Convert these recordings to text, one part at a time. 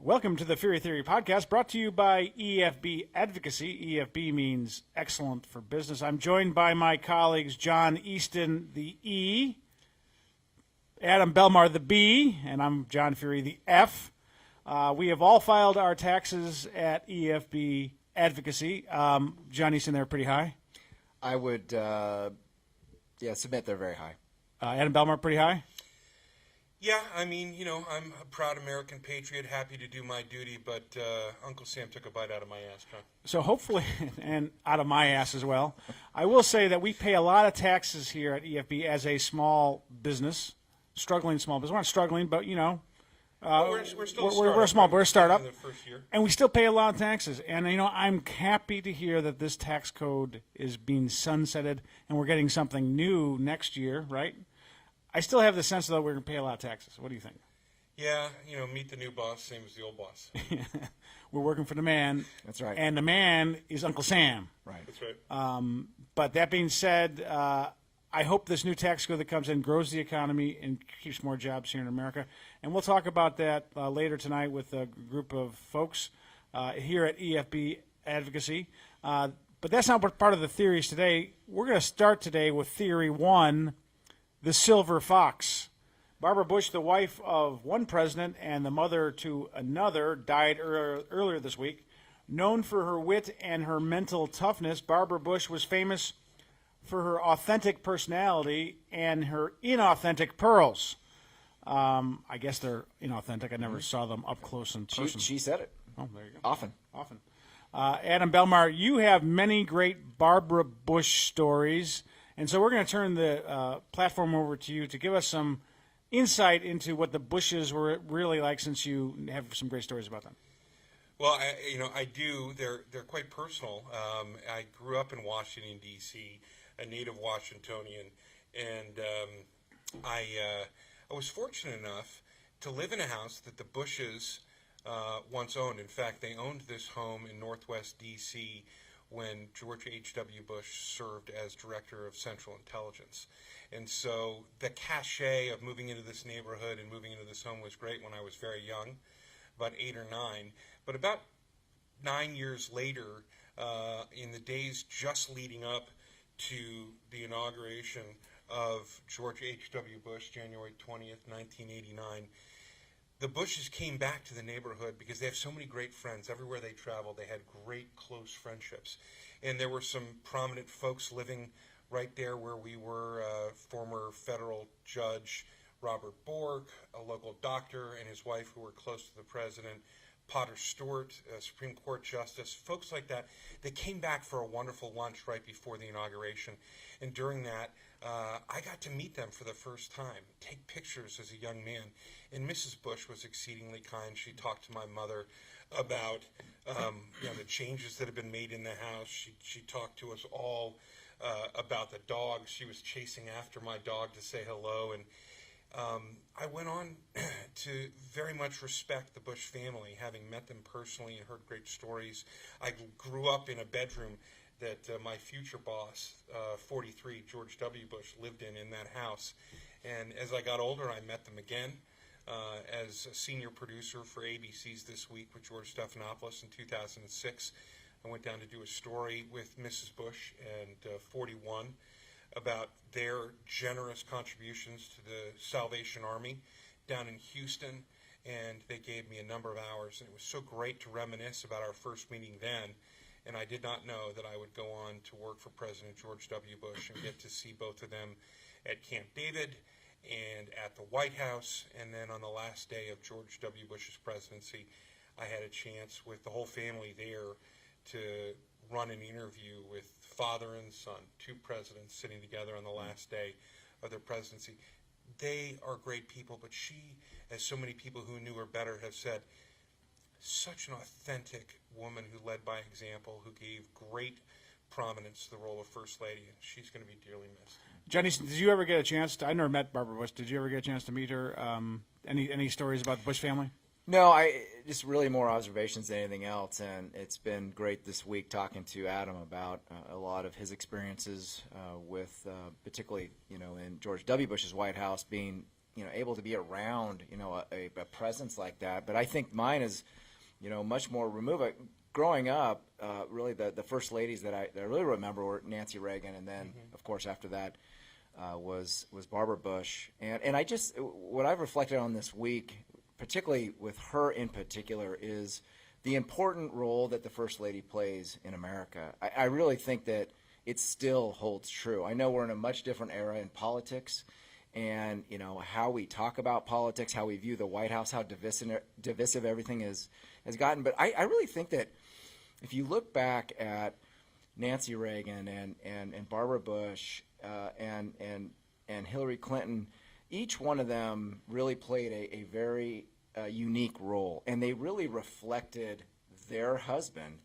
Welcome to the Feehery Theory Podcast, brought to you by EFB Advocacy. EFB means excellent for business. I'm joined by my colleagues John Easton, the E, Adam Belmar, the B, and I'm John Feehery, the F. We have all filed our taxes at EFB Advocacy. John Easton, they're pretty high. I would, submit they're very high. Adam Belmar, pretty high. Yeah, I mean, I'm a proud American patriot, happy to do my duty, but Uncle Sam took a bite out of my ass, John. So hopefully, and out of my ass as well, I will say that we pay a lot of taxes here at EFB as a small business, struggling small business. We're not struggling, but, we're still we're small, we're a startup, in the first year. And we still pay a lot of taxes. And, I'm happy to hear that this tax code is being sunsetted and we're getting something new next year, right? I still have the sense, though, we're going to pay a lot of taxes. What do you think? Yeah, meet the new boss, same as the old boss. We're working for the man. That's right. And the man is Uncle Sam. Right. That's right. But that being said, I hope this new tax code that comes in grows the economy and keeps more jobs here in America. And we'll talk about that later tonight with a group of folks here at EFB Advocacy. But that's not what part of the theories today. We're going to start today with Theory 1, the Silver Fox. Barbara Bush, the wife of one president and the mother to another, died earlier this week. Known for her wit and her mental toughness, Barbara Bush was famous for her authentic personality and her inauthentic pearls. I guess they're inauthentic. I never saw them up close in person. She said it. Oh, there you go. Often. Adam Belmar, you have many great Barbara Bush stories. And so we're going to turn the platform over to you to give us some insight into what the Bushes were really like, since you have some great stories about them. Well, I do. They're quite personal. I grew up in Washington, D.C., a native Washingtonian, and I was fortunate enough to live in a house that the Bushes once owned. In fact, they owned this home in Northwest D.C. when George H.W. Bush served as Director of Central Intelligence. And so the cachet of moving into this neighborhood and moving into this home was great when I was very young, about 8 or 9. But about 9 years later, in the days just leading up to the inauguration of George H.W. Bush, January 20th, 1989, the Bushes came back to the neighborhood because they have so many great friends. Everywhere they traveled, they had great close friendships. And there were some prominent folks living right there where we were, former federal judge Robert Bork, a local doctor, and his wife who were close to the president, Potter Stewart, a Supreme Court justice, folks like that. They came back for a wonderful lunch right before the inauguration. And during that, I got to meet them for the first time, take pictures as a young man. And Mrs. Bush was exceedingly kind. She talked to my mother about the changes that have been made in the house. She talked to us all about the dog. She was chasing after my dog to say hello. And I went on to very much respect the Bush family, having met them personally and heard great stories. I grew up in a bedroom that my future boss, 43, George W. Bush, lived in that house. And as I got older, I met them again as a senior producer for ABC's This Week with George Stephanopoulos in 2006. I went down to do a story with Mrs. Bush and 41 about their generous contributions to the Salvation Army down in Houston, and they gave me a number of hours, and it was so great to reminisce about our first meeting then. And I did not know that I would go on to work for President George W. Bush and get to see both of them at Camp David and at the White House. And then on the last day of George W. Bush's presidency, I had a chance with the whole family there to run an interview with father and son, two presidents sitting together on the last day of their presidency. They are great people, but she, as so many people who knew her better have said, such an authentic woman who led by example, who gave great prominence to the role of First Lady, and she's going to be dearly missed. Johnny, did you ever get a chance I never met Barbara Bush. Did you ever get a chance to meet her? Any stories about the Bush family? No, I just really more observations than anything else, and it's been great this week talking to Adam about a lot of his experiences with, particularly, in George W. Bush's White House, being able to be around, a presence like that. But I think mine is, much more removed. Growing up, really the first ladies that I really remember were Nancy Reagan, and then of course after that was Barbara Bush. And I just, what I've reflected on this week, particularly with her in particular, is the important role that the First Lady plays in America. I really think that it still holds true. I know we're in a much different era in politics, and how we talk about politics, how we view the White House, how divisive everything has gotten. But I really think that if you look back at Nancy Reagan and Barbara Bush and Hillary Clinton, each one of them really played a very unique role, and they really reflected their husband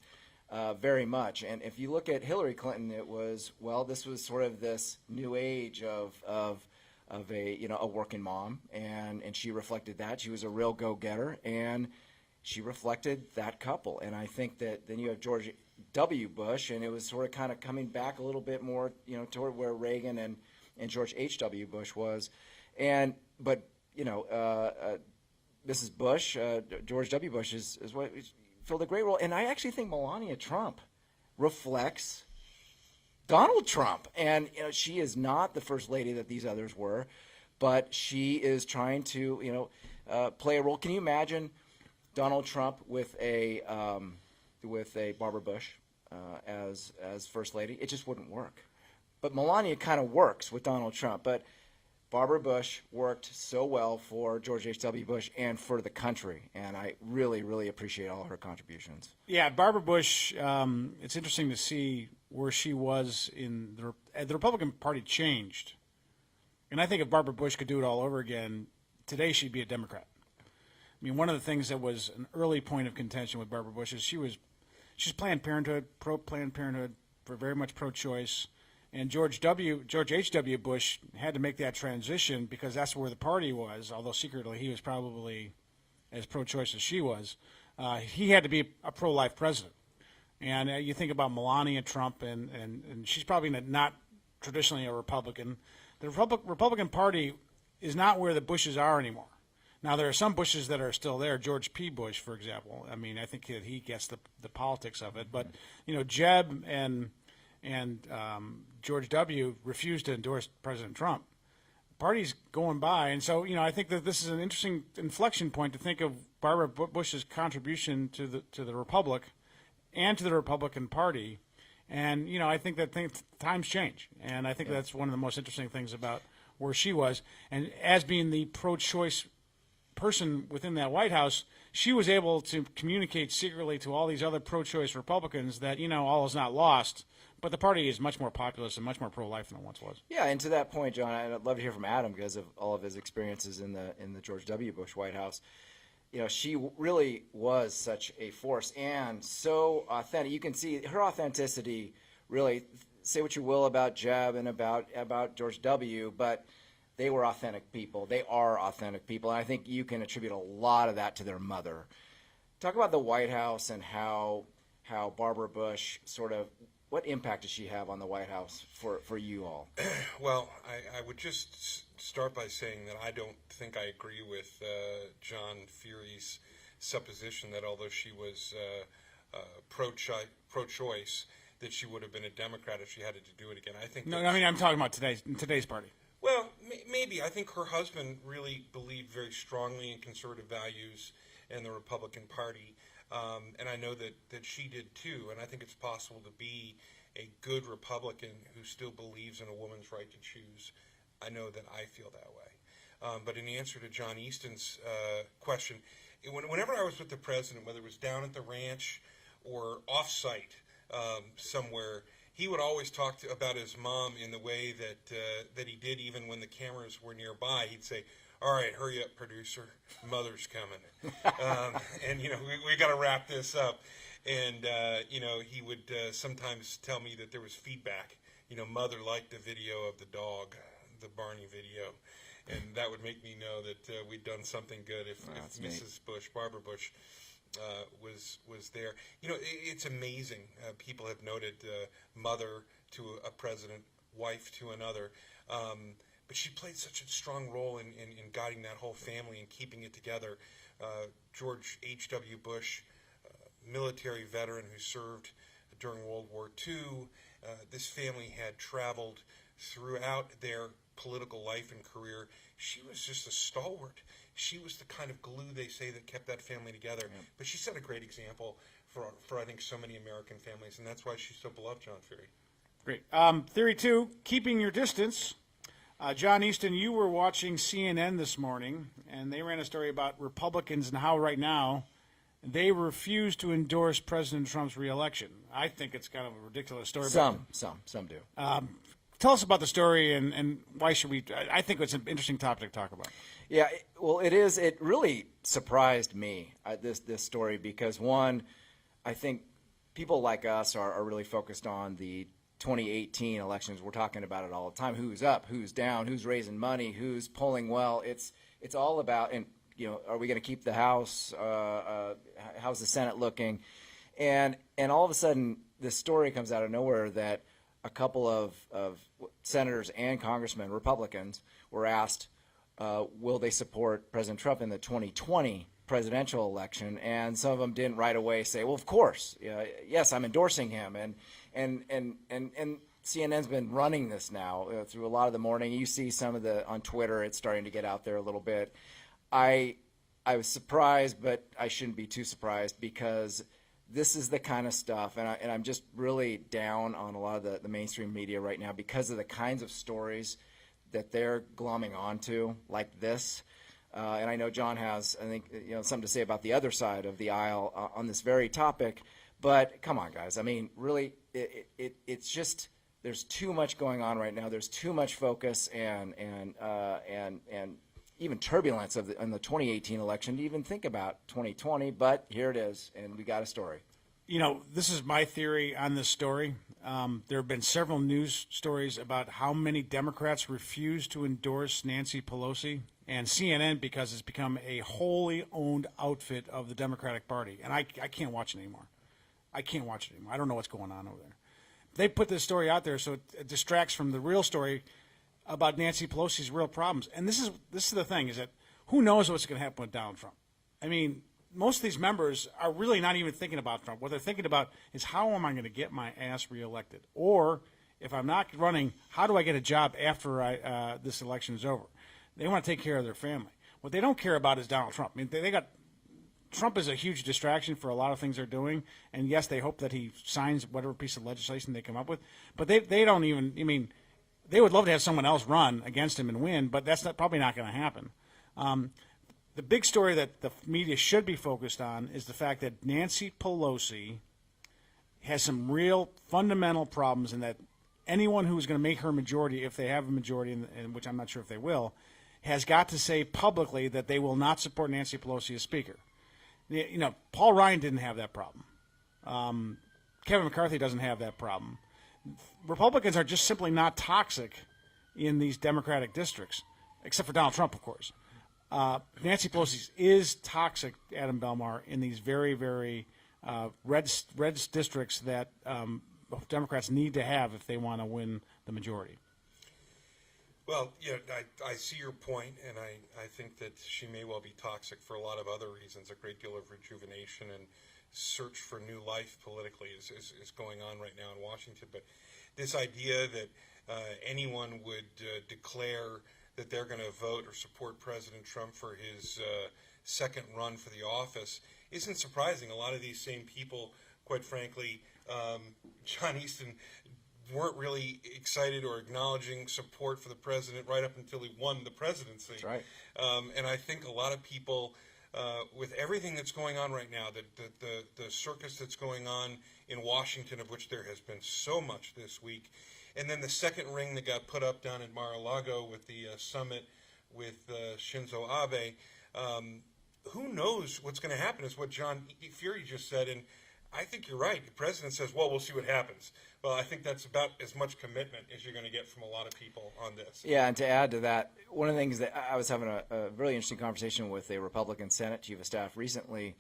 very much. And if you look at Hillary Clinton, it was, this was sort of this new age of a working mom, and she reflected that. She was a real go-getter, and she reflected that couple. And I think that then you have George W. Bush, and it was sort of kind of coming back a little bit more, toward where Reagan and George H.W. Bush was. But Mrs. Bush, George W. Bush is what filled a great role. And I actually think Melania Trump reflects Donald Trump. And she is not the first lady that these others were, but she is trying to play a role. Can you imagine Donald Trump with a Barbara Bush as first lady? It just wouldn't work. But Melania kind of works with Donald Trump. But Barbara Bush worked so well for George H.W. Bush and for the country, and I really, really appreciate all her contributions. Yeah, Barbara Bush, it's interesting to see where she was in the Republican Party changed. And I think if Barbara Bush could do it all over again, today she'd be a Democrat. I mean, one of the things that was an early point of contention with Barbara Bush is she's Planned Parenthood, pro-Planned Parenthood, very much pro-choice. And George H.W. Bush had to make that transition because that's where the party was, although secretly he was probably as pro-choice as she was. He had to be a pro-life president. And you think about Melania Trump, and she's probably not traditionally a Republican. The Republican Party is not where the Bushes are anymore. Now, there are some Bushes that are still there. George P. Bush, for example. I mean, I think that he gets the politics of it. But, Jeb and George W. refused to endorse President Trump. The party's going by, and so I think that this is an interesting inflection point to think of Barbara Bush's contribution to the Republic and to the Republican Party, and I think that times change, and I think that's one of the most interesting things about where she was, and as being the pro-choice person within that White House, she was able to communicate secretly to all these other pro-choice Republicans that all is not lost. But the party is much more populist and much more pro-life than it once was. Yeah, and to that point, John, I'd love to hear from Adam because of all of his experiences in the George W. Bush White House. She really was such a force and so authentic. You can see her authenticity. Really, say what you will about Jeb and about George W., but they were authentic people. They are authentic people, and I think you can attribute a lot of that to their mother. Talk about the White House and how Barbara Bush what impact does she have on the White House for you all? Well, I would just start by saying that I don't think I agree with John Feehery's supposition that although she was pro-choice, that she would have been a Democrat if she had to do it again. I think. No, I mean I'm talking about today's party. Well, maybe. I think her husband really believed very strongly in conservative values and the Republican Party. And I know that she did too, and I think it's possible to be a good Republican who still believes in a woman's right to choose. I know that I feel that way. But in answer to John Easton's question, whenever I was with the president, whether it was down at the ranch or off-site somewhere, he would always talk about his mom in the way that he did even when the cameras were nearby. He'd say, "All right, hurry up, producer. Mother's coming." And, we got to wrap this up. And, he would sometimes tell me that there was feedback. Mother liked the video of the dog, the Barney video. And that would make me know that we'd done something good if Mrs. Bush, Barbara Bush, was there. It's amazing. People have noted mother to a president, wife to another. but she played such a strong role in guiding that whole family and keeping it together. George H.W. Bush, military veteran who served during World War II. This family had traveled throughout their political life and career. She was just a stalwart. She was the kind of glue, they say, that kept that family together. Yeah. But she set a great example for I think, so many American families, and that's why she's so beloved, John Feehery. Great. Theory 2, keeping your distance. John Easton, you were watching CNN this morning, and they ran a story about Republicans and how right now they refuse to endorse President Trump's reelection. I think it's kind of a ridiculous story. Some do. Tell us about the story and why should we? I think it's an interesting topic to talk about. Yeah, well, it is. It really surprised me, this story, because one, I think people like us are really focused on the 2018 elections. We're talking about it all the time. Who's up? Who's down? Who's raising money? Who's polling well? It's all about, and are we going to keep the House? How's the Senate looking? And all of a sudden, this story comes out of nowhere that a couple of senators and congressmen, Republicans, were asked, will they support President Trump in the 2020 presidential election? And some of them didn't right away say, well, of course, yes, I'm endorsing him. And CNN's been running this now through a lot of the morning. You see some of on Twitter, it's starting to get out there a little bit. I was surprised, but I shouldn't be too surprised, because this is the kind of stuff, and I'm just really down on a lot of the mainstream media right now because of the kinds of stories that they're glomming onto like this. And I know John has, I think, something to say about the other side of the aisle on this very topic. But come on, guys. I mean, really, it's just, there's too much going on right now. There's too much focus and even turbulence in the 2018 election to even think about 2020. But here it is, and we got a story. This is my theory on this story. There have been several news stories about how many Democrats refuse to endorse Nancy Pelosi, and CNN, because it's become a wholly owned outfit of the Democratic Party. And I can't watch it anymore. I don't know what's going on over there. They put this story out there so it distracts from the real story about Nancy Pelosi's real problems. And this is the thing, is that who knows what's going to happen with Donald Trump? I mean, most of these members are really not even thinking about Trump. What they're thinking about is, how am I going to get my ass reelected? Or, if I'm not running, how do I get a job after this election is over? They want to take care of their family. What they don't care about is Donald Trump. I mean, Trump is a huge distraction for a lot of things they're doing, and yes, they hope that he signs whatever piece of legislation they come up with, but they don't even, they would love to have someone else run against him and win, but that's probably not going to happen. The big story that the media should be focused on is the fact that Nancy Pelosi has some real fundamental problems, and that anyone who's going to make her majority, if they have a majority, in which I'm not sure if they will, has got to say publicly that they will not support Nancy Pelosi as Speaker. Paul Ryan didn't have that problem. Kevin McCarthy doesn't have that problem. Republicans are just simply not toxic in these Democratic districts, except for Donald Trump, of course. Nancy Pelosi is toxic, Adam Belmar, in these very, very red districts that Democrats need to have if they want to win the majority. Well, I see your point, and I think that she may well be toxic for a lot of other reasons. A great deal of rejuvenation and search for new life politically is going on right now in Washington. But this idea that anyone would declare that they're going to vote or support President Trump for his second run for the office isn't surprising. A lot of these same people, quite frankly, John Easton, weren't really excited or acknowledging support for the president right up until he won the presidency. That's right. And I think a lot of people, with everything that's going on right now, the circus that's going on in Washington, of which there has been so much this week, and then the second ring that got put up down at Mar-a-Lago with the summit with Shinzo Abe, who knows what's going to happen, is what John Feehery just said. And I think you're right. The president says, well, we'll see what happens. Well, I think that's about as much commitment as you're going to get from a lot of people on this. Yeah, and to add to that, one of the things that I was having a really interesting conversation with a Republican Senate Chief of Staff recently,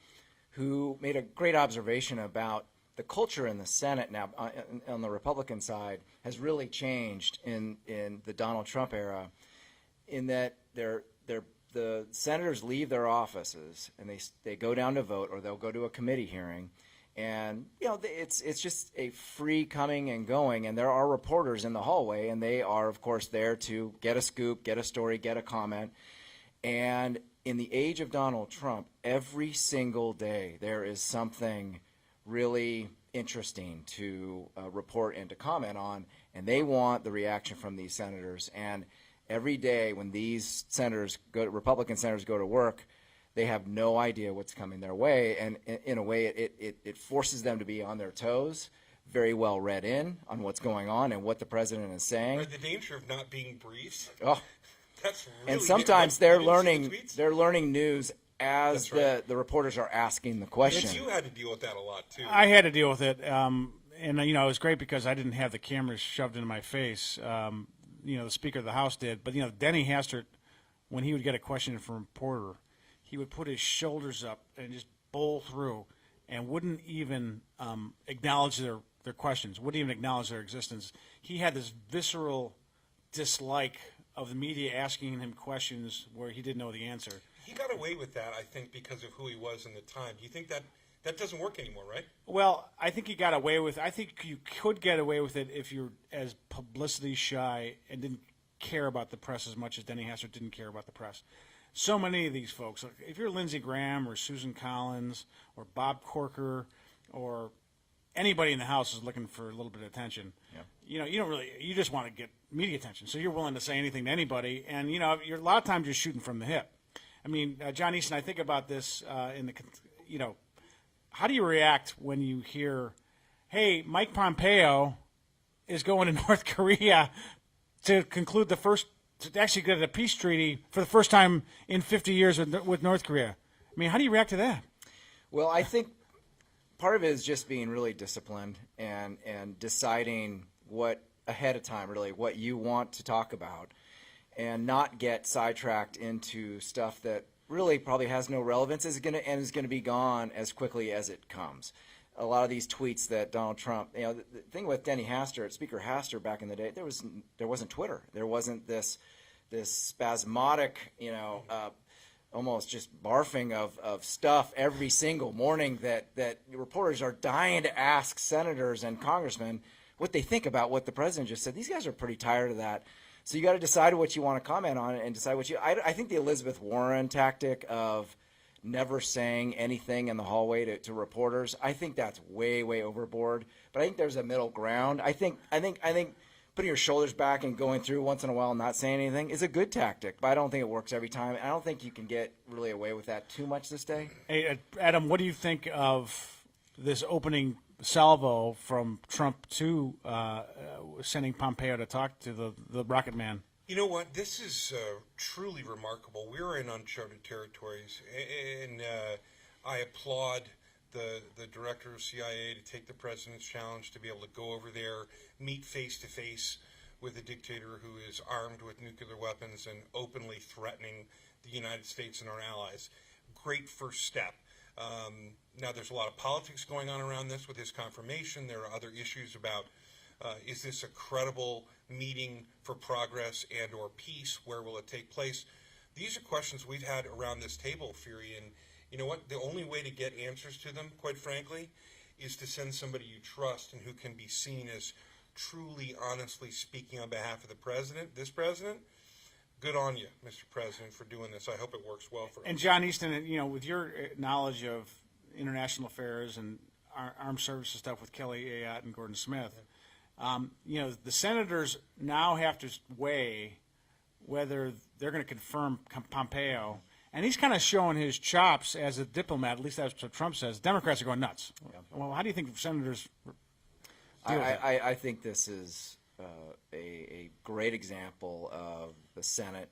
who made a great observation about the culture in the Senate now on the Republican side has really changed in the Donald Trump era. in that the senators leave their offices and they go down to vote, or they'll go to a committee hearing, and it's just a free coming and going, and there are reporters in the hallway, and they are of course there to get a scoop, get a story, get a comment. And in the age of Donald Trump, every single day there is something really interesting to report and to comment on, and they want the reaction from these senators. And every day when these Republican senators go to work, they have no idea what's coming their way, and in a way it forces them to be on their toes, very well read in on what's going on and what the president is saying. Right, the danger of not being briefed. Oh, that's really and sometimes they're you didn't see learning the tweets? they're learning news as That's right. the reporters are asking the question. Yes, you had to deal with that a lot too. I had to deal with it, and it was great because I didn't have the cameras shoved into my face. The Speaker of the House did, but Denny Hastert, when he would get a question from a reporter, he would put his shoulders up and just bowl through, and wouldn't even acknowledge their questions, wouldn't even acknowledge their existence. He had this visceral dislike of the media asking him questions where he didn't know the answer. He got away with that, I think, because of who he was in the time. Do you think that doesn't work anymore, right? Well, I think he got away with. I think you could get away with it if you're as publicity shy and didn't care about the press as much as Denny Hastert didn't care about the press. So many of these folks, like if you're Lindsey Graham or Susan Collins or Bob Corker or anybody in the House is looking for a little bit of attention. Yeah. You just want to get media attention. So you're willing to say anything to anybody, and you're a lot of times you're shooting from the hip. I mean, John Easton, I think about this how do you react when you hear, hey, Mike Pompeo is going to North Korea to conclude to actually get a peace treaty for the first time in 50 years with North Korea? I mean, how do you react to that? Well, I think part of it is just being really disciplined and deciding what ahead of time, really, what you want to talk about, and not get sidetracked into stuff that really probably has no relevance, is going to be gone as quickly as it comes. A lot of these tweets that Donald Trump, the thing with Denny Hastert, Speaker Hastert back in the day, there wasn't Twitter. There wasn't this spasmodic, almost just barfing of stuff every single morning that reporters are dying to ask senators and congressmen what they think about what the president just said. These guys are pretty tired of that. So you got to decide what you want to comment on and decide what I think the Elizabeth Warren tactic of never saying anything in the hallway to reporters, I think that's way, way overboard. But I think there's a middle ground. I think putting your shoulders back and going through once in a while and not saying anything is a good tactic, but I don't think it works every time. I don't think you can get really away with that too much this day. Hey, Adam, what do you think of this opening salvo from Trump to sending Pompeo to talk to the Rocket Man? You know what? This is truly remarkable. We're in uncharted territories, and I applaud the director of CIA to take the president's challenge to be able to go over there, meet face-to-face with a dictator who is armed with nuclear weapons and openly threatening the United States and our allies. Great first step. Now, there's a lot of politics going on around this with his confirmation. There are other issues about is this a credible meeting for progress and or peace? Where will it take place? These are questions we've had around this table, Feehery, and you know what? The only way to get answers to them, quite frankly, is to send somebody you trust and who can be seen as truly, honestly speaking on behalf of the president, this president. Good on you, Mr. President, for doing this. I hope it works well for us. And John Easton, with your knowledge of international affairs and armed services stuff with Kelly Ayotte and Gordon Smith, the senators now have to weigh whether they're going to confirm Pompeo. And he's kind of showing his chops as a diplomat. At least that's what Trump says. Democrats are going nuts. Yeah. Well, how do you think senators deal with that? I think this is a great example of the Senate,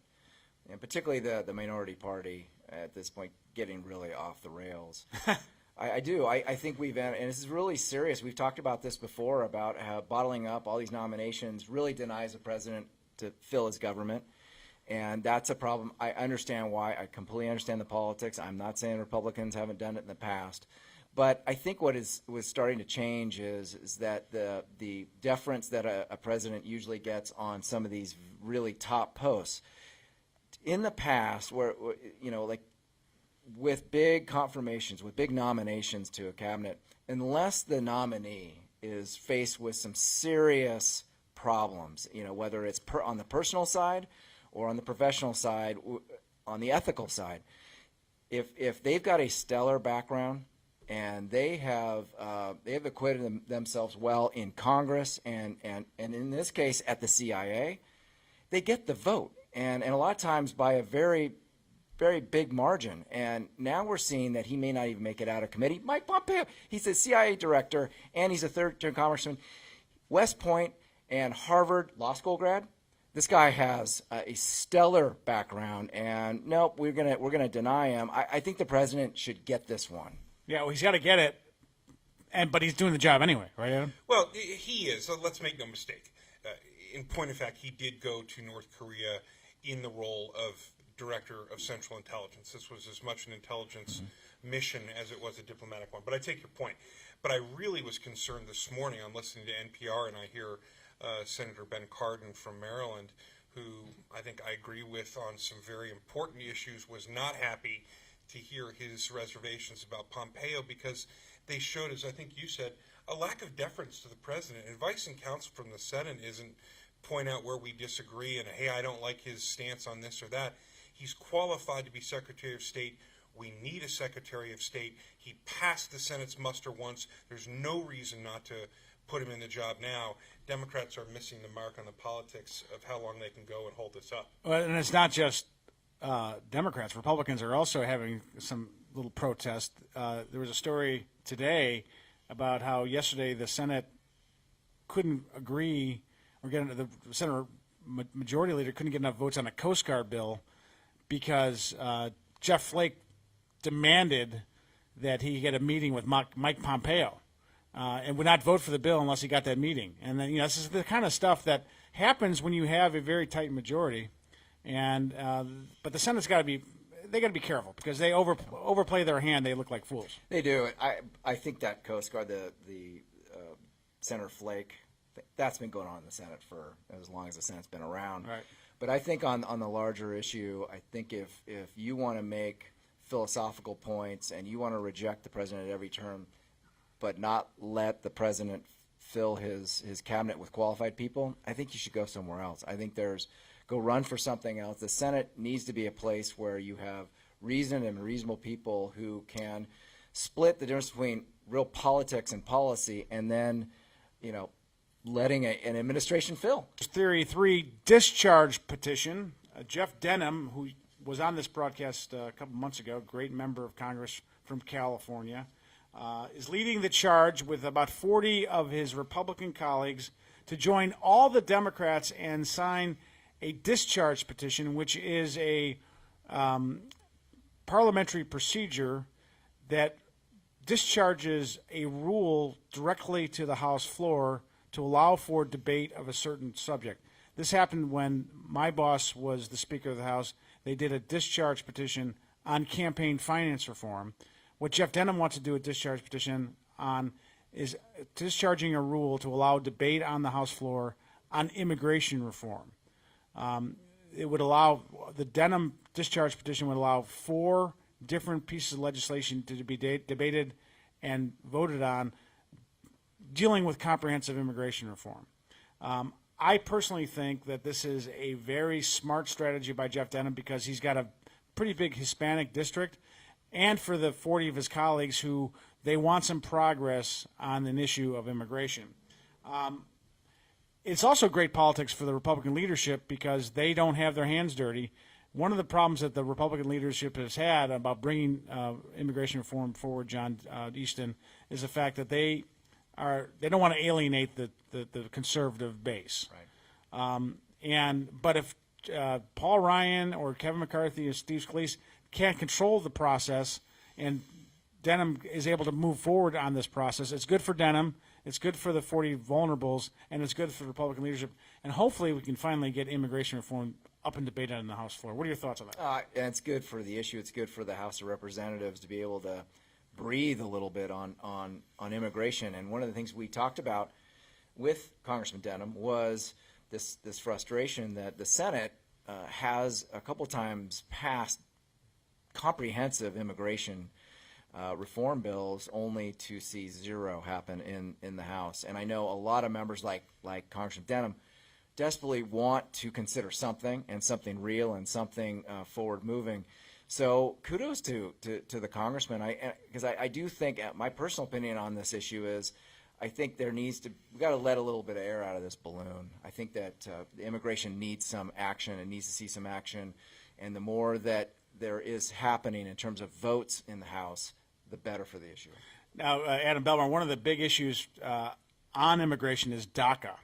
and particularly the minority party at this point, getting really off the rails. I do. I think and this is really serious. We've talked about this before, about how bottling up all these nominations really denies the president to fill his government. And that's a problem. I understand why. I completely understand the politics. I'm not saying Republicans haven't done it in the past. But I think what was starting to change is that the deference that a president usually gets on some of these really top posts in the past, where like with big confirmations, with big nominations to a cabinet, unless the nominee is faced with some serious problems, whether it's on the personal side or on the professional side, on the ethical side, if they've got a stellar background and they have acquitted themselves well in Congress and in this case at the CIA, they get the vote, and a lot of times by a very, very big margin. And now we're seeing that he may not even make it out of committee. Mike Pompeo, he's a CIA director and he's a third-term congressman, West Point and Harvard law school grad. This guy has a stellar background, and nope, we're gonna deny him. I think the president should get this one. Yeah, well, he's got to get it, but he's doing the job anyway, right, Adam? Well, he is. So let's make no mistake. In point of fact, he did go to North Korea in the role of Director of Central Intelligence. This was as much an intelligence mission as it was a diplomatic one. But I take your point. But I really was concerned this morning. I'm listening to NPR, and I hear Senator Ben Cardin from Maryland, who I think I agree with on some very important issues, was not happy to hear his reservations about Pompeo because they showed, as I think you said, a lack of deference to the president. Advice and counsel from the Senate isn't point out where we disagree and, hey, I don't like his stance on this or that. He's qualified to be Secretary of State. We need a Secretary of State. He passed the Senate's muster once. There's no reason not to put him in the job now. Democrats are missing the mark on the politics of how long they can go and hold this up. Well, and it's not just Democrats. Republicans are also having some little protest. There was a story today about how yesterday the Senate couldn't agree, or the Senate majority leader couldn't get enough votes on a Coast Guard bill because Jeff Flake demanded that he get a meeting with Mike Pompeo and would not vote for the bill unless he got that meeting. And then, this is the kind of stuff that happens when you have a very tight majority. And but the Senate's got to be careful because they overplay their hand. They look like fools. They do. I think that Coast Guard, the Senator Flake, that's been going on in the Senate for as long as the Senate's been around. Right. But I think on the larger issue, I think if you want to make philosophical points and you want to reject the president at every term, but not let the president fill his cabinet with qualified people, I think you should go somewhere else. I think go run for something else. The Senate needs to be a place where you have reasoned and reasonable people who can split the difference between real politics and policy, and then, letting an administration fill. Theory 3 discharge petition. Jeff Denham, who was on this broadcast a couple months ago, great member of Congress from California, is leading the charge with about 40 of his Republican colleagues to join all the Democrats and sign a discharge petition, which is a parliamentary procedure that discharges a rule directly to the House floor to allow for debate of a certain subject. This happened when my boss was the Speaker of the House. They did a discharge petition on campaign finance reform. What Jeff Denham wants to do a discharge petition on is discharging a rule to allow debate on the House floor on immigration reform. It would allow, the Denham discharge petition would allow 4 different pieces of legislation to be debated and voted on dealing with comprehensive immigration reform. I personally think that this is a very smart strategy by Jeff Denham because he's got a pretty big Hispanic district, and for the 40 of his colleagues who they want some progress on an issue of immigration. It's also great politics for the Republican leadership because they don't have their hands dirty. One of the problems that the Republican leadership has had about bringing immigration reform forward, John Easton, is the fact that they don't want to alienate the conservative base. Right. But if Paul Ryan or Kevin McCarthy or Steve Scalise can't control the process, and Denham is able to move forward on this process, it's good for Denham, it's good for the 40 vulnerables, and it's good for the Republican leadership. And hopefully we can finally get immigration reform up and debated on the House floor. What are your thoughts on that? And it's good for the issue. It's good for the House of Representatives to be able to breathe a little bit on immigration. And one of the things we talked about with Congressman Denham was this frustration that the Senate has a couple times passed comprehensive immigration reform bills only to see zero happen in the House. And I know a lot of members like Congressman Denham desperately want to consider something, and something real, and something forward moving. So kudos to the congressman, because I do think, my personal opinion on this issue is, I think we got to let a little bit of air out of this balloon. I think that the immigration needs some action, and needs to see some action, and the more that there is happening in terms of votes in the House, the better for the issue. Now, Adam Belmar, one of the big issues on immigration is DACA.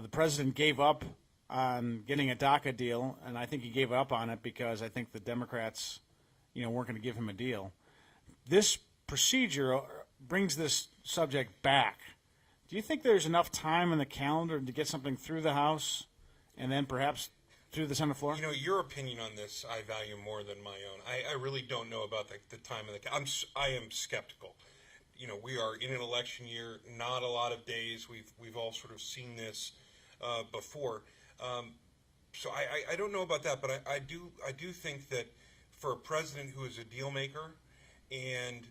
The president gave up on getting a DACA deal, and I think he gave up on it because I think the Democrats, weren't going to give him a deal. This procedure brings this subject back. Do you think there's enough time in the calendar to get something through the House and then perhaps through the Senate floor? Your opinion on this I value more than my own. I really don't know about the time of I am skeptical. We are in an election year, not a lot of days. We've all sort of seen this before. So I don't know about that, but I do think that for a president who is a deal maker, and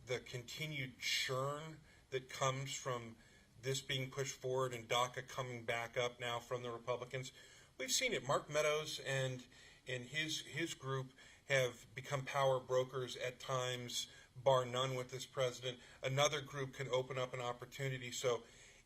the continued churn that comes from this being pushed forward and DACA coming back up now from the Republicans, we've seen it. Mark Meadows and his group have become power brokers at times, bar none with this president. Another group can open up an opportunity. So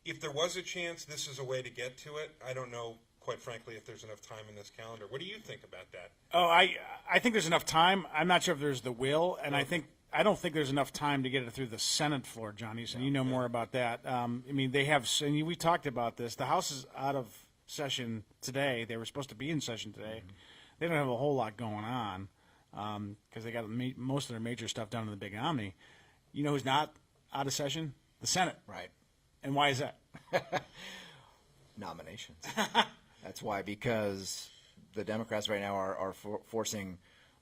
if there was a chance, this is a way to get to it. I don't know, quite frankly, if there's enough time in this calendar. What do you think about that? Oh, I think there's enough time. I'm not sure if there's the will, and I don't think there's enough time to get it through the Senate floor, Johnny, so you know more about that. They have, and we talked about this. The House is out of session today. They were supposed to be in session today. Mm-hmm. They don't have a whole lot going on because they got most of their major stuff done in the big Omni. You know who's not out of session? The Senate. Right. And why is that? Nominations. That's why, because the Democrats right now are forcing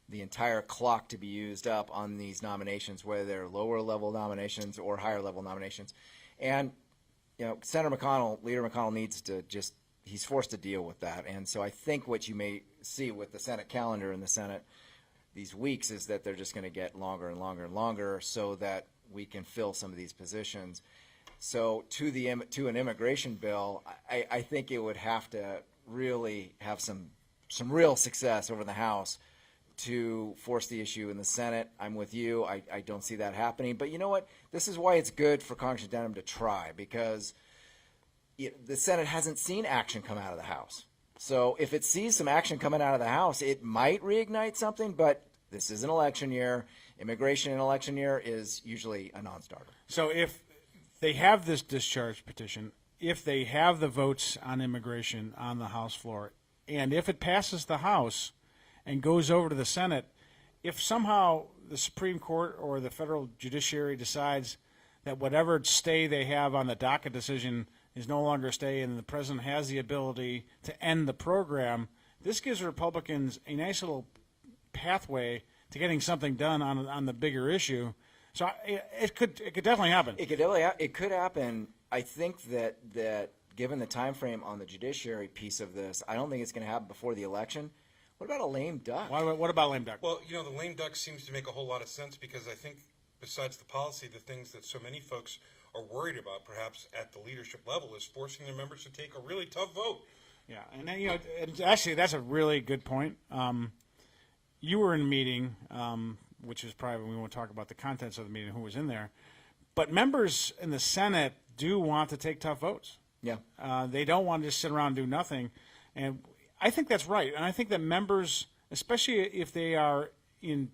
the entire clock to be used up on these nominations, whether they're lower level nominations or higher level nominations. And, Senator McConnell, Leader McConnell needs to he's forced to deal with that. And so I think what you may see with the Senate calendar in the Senate these weeks is that they're just going to get longer and longer and longer so that we can fill some of these positions. So to an immigration bill, I think it would have to really have some real success over the House to force the issue in the Senate. I'm with you. I don't see that happening. But you know what? This is why it's good for Congressman Denham to try, because the Senate hasn't seen action come out of the House. So if it sees some action coming out of the House, it might reignite something, but this is an election year. Immigration in an election year is usually a non-starter. So if they have this discharge petition, if they have the votes on immigration on the House floor, and if it passes the House and goes over to the Senate, if somehow the Supreme Court or the federal judiciary decides that whatever stay they have on the DACA decision is no longer a stay and the president has the ability to end the program, this gives Republicans a nice little pathway to getting something done on the bigger issue. So it could definitely happen. It could happen. I think that given the time frame on the judiciary piece of this, I don't think it's going to happen before the election. What about a lame duck? What about lame duck? Well, the lame duck seems to make a whole lot of sense, because I think besides the policy, the things that so many folks are worried about, perhaps at the leadership level, is forcing their members to take a really tough vote. Yeah, and then, and actually that's a really good point. You were in a meeting, which is private. We won't talk about the contents of the meeting, who was in there. But members in the Senate do want to take tough votes. Yeah. They don't want to just sit around and do nothing. And I think that's right. And I think that members, especially if they are in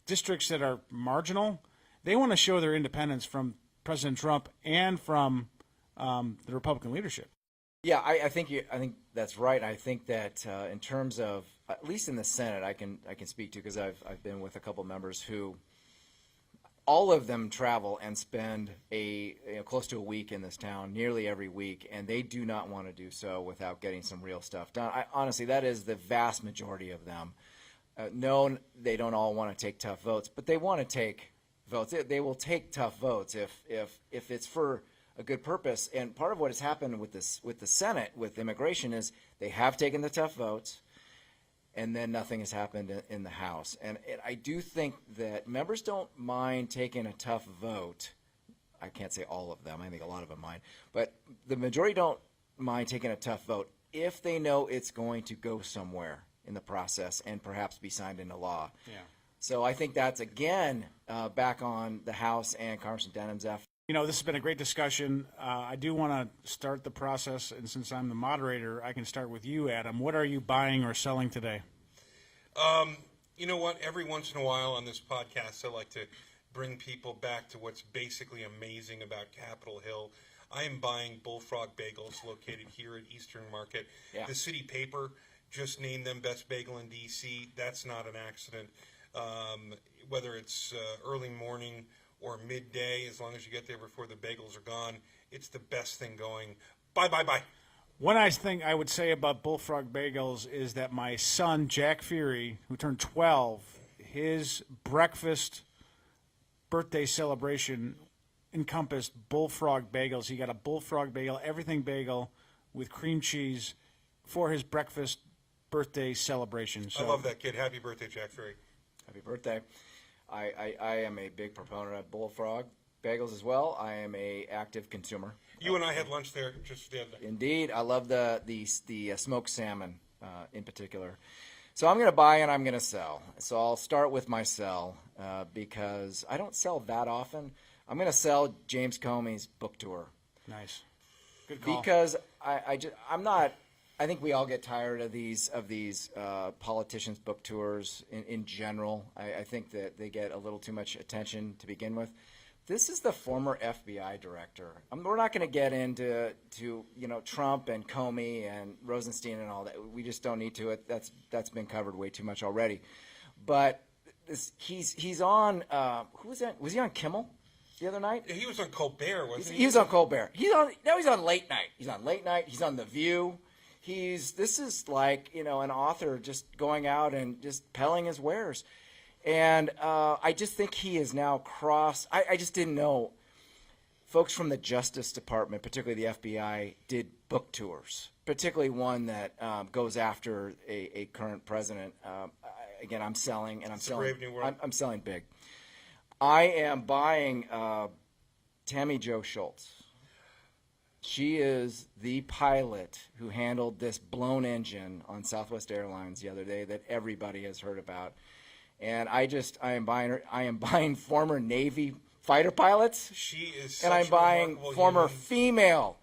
districts that are marginal, they want to show their independence from President Trump and from the Republican leadership. Yeah, I think that's right. I think that in terms of, at least in the Senate, I can speak to, because I've been with a couple of members who, all of them travel and spend close to a week in this town, nearly every week, and they do not want to do so without getting some real stuff done. Honestly, that is the vast majority of them. No, they don't all want to take tough votes, but they want to take votes. They will take tough votes if it's for a good purpose. And part of what has happened with the Senate with immigration is they have taken the tough votes. and then nothing has happened in the House. And I do think that members don't mind taking a tough vote. I can't say all of them. I think a lot of them mind. But the majority don't mind taking a tough vote if they know it's going to go somewhere in the process and perhaps be signed into law. Yeah. So I think that's, again, back on the House and Congressman Denham's effort. You know, this has been a great discussion. I do want to start the process, and since I'm the moderator, I can start with you, Adam. What are you buying or selling today? You know what? Every once in a while on this podcast, I like to bring people back to what's basically amazing about Capitol Hill. I am buying Bullfrog Bagels located here at Eastern Market. Yeah. The city paper just named them best bagel in D.C. That's not an accident. Whether it's early morning or midday, as long as you get there before the bagels are gone, it's the best thing going. Bye, bye, bye. One nice thing I would say about Bullfrog Bagels is that my son, Jack Feehery, who turned 12, his breakfast birthday celebration encompassed Bullfrog Bagels. He got a Bullfrog Bagel, everything bagel with cream cheese for his breakfast birthday celebration. So I love that kid. Happy birthday, Jack Ferry. Happy birthday. I am a big proponent of Bullfrog Bagels as well. I am a active consumer. You and I had lunch there just the other day. Indeed. I love the smoked salmon in particular. So I'm going to buy and I'm going to sell. So I'll start with my sell because I don't sell that often. I'm going to sell James Comey's book tour. nice. Good call. Because I'm not. I think we all get tired of these politicians' book tours in general. I think that they get a little too much attention to begin with. This is the former FBI director. We're not going to get into Trump and Comey and Rosenstein and all that. We just don't need to. That's been covered way too much already. But he's on. Who was that? Was he on Kimmel the other night? He was on Colbert, wasn't he? He was on Colbert. He's on Late Night. He's on Late Night. He's on The View. This is like, an author just going out and just peddling his wares. And I just think he is now I just didn't know. Folks from the Justice Department, particularly the FBI, did book tours, particularly one that goes after a current president. Again, I'm selling, and I'm selling. Brave New World. I'm selling big. I am buying Tammy Jo Schultz. She is the pilot who handled this blown engine on Southwest Airlines the other day that everybody has heard about. And I am buying her. I am buying former Navy fighter pilots. She is and such I'm a buying remarkable former human. female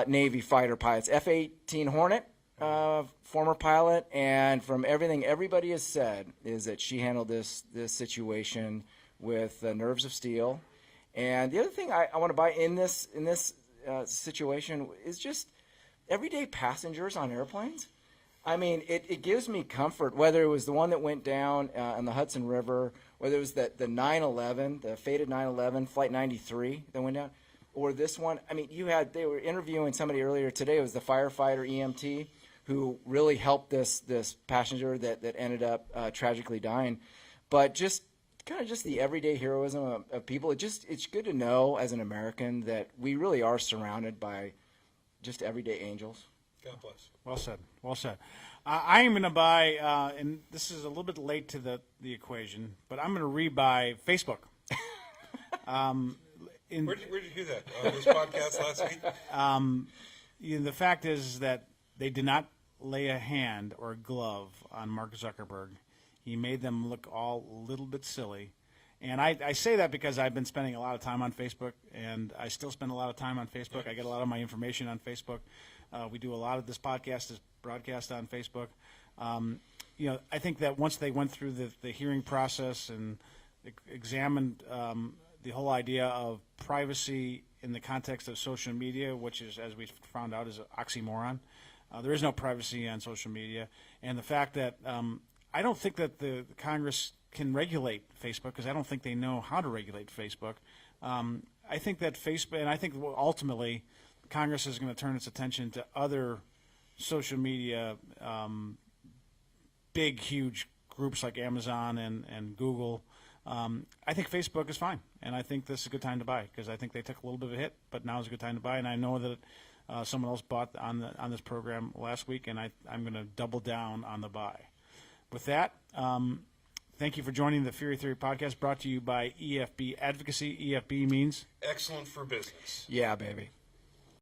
Navy fighter pilots. F-18 Hornet, former pilot. And from everything everybody has said is that she handled this situation with nerves of steel. And the other thing I want to buy in this situation is just everyday passengers on airplanes. I mean, it gives me comfort, whether it was the one that went down on the Hudson River, whether it was the 9/11, the fated 9/11, Flight 93 that went down, or this one. I mean, they were interviewing somebody earlier today. It was the firefighter EMT who really helped this passenger that ended up tragically dying. But just the everyday heroism of people. It's good to know as an American that we really are surrounded by just everyday angels. God bless. Well said. Well said. I am going to buy, and this is a little bit late to the equation, but I'm going to rebuy Facebook. Where did you hear that? On this podcast last week? The fact is that they did not lay a hand or a glove on Mark Zuckerberg. He made them look all a little bit silly. And I say that because I've been spending a lot of time on Facebook, and I still spend a lot of time on Facebook. I get a lot of my information on Facebook. We do a lot of this podcast is broadcast on Facebook. I think that once they went through the hearing process and examined the whole idea of privacy in the context of social media, which is, as we found out, is an oxymoron. There is no privacy on social media. And the fact that I don't think that the Congress can regulate Facebook because I don't think they know how to regulate Facebook. I think that Facebook, and I think ultimately Congress is going to turn its attention to other social media, big, huge groups like Amazon and Google. I think Facebook is fine, and I think this is a good time to buy because I think they took a little bit of a hit, but now is a good time to buy, and I know that Someone else bought on this program last week, and I'm going to double down on the buy. With that, thank you for joining the Feehery Theory Podcast, brought to you by EFB Advocacy. EFB means Excellent for business. Yeah, baby.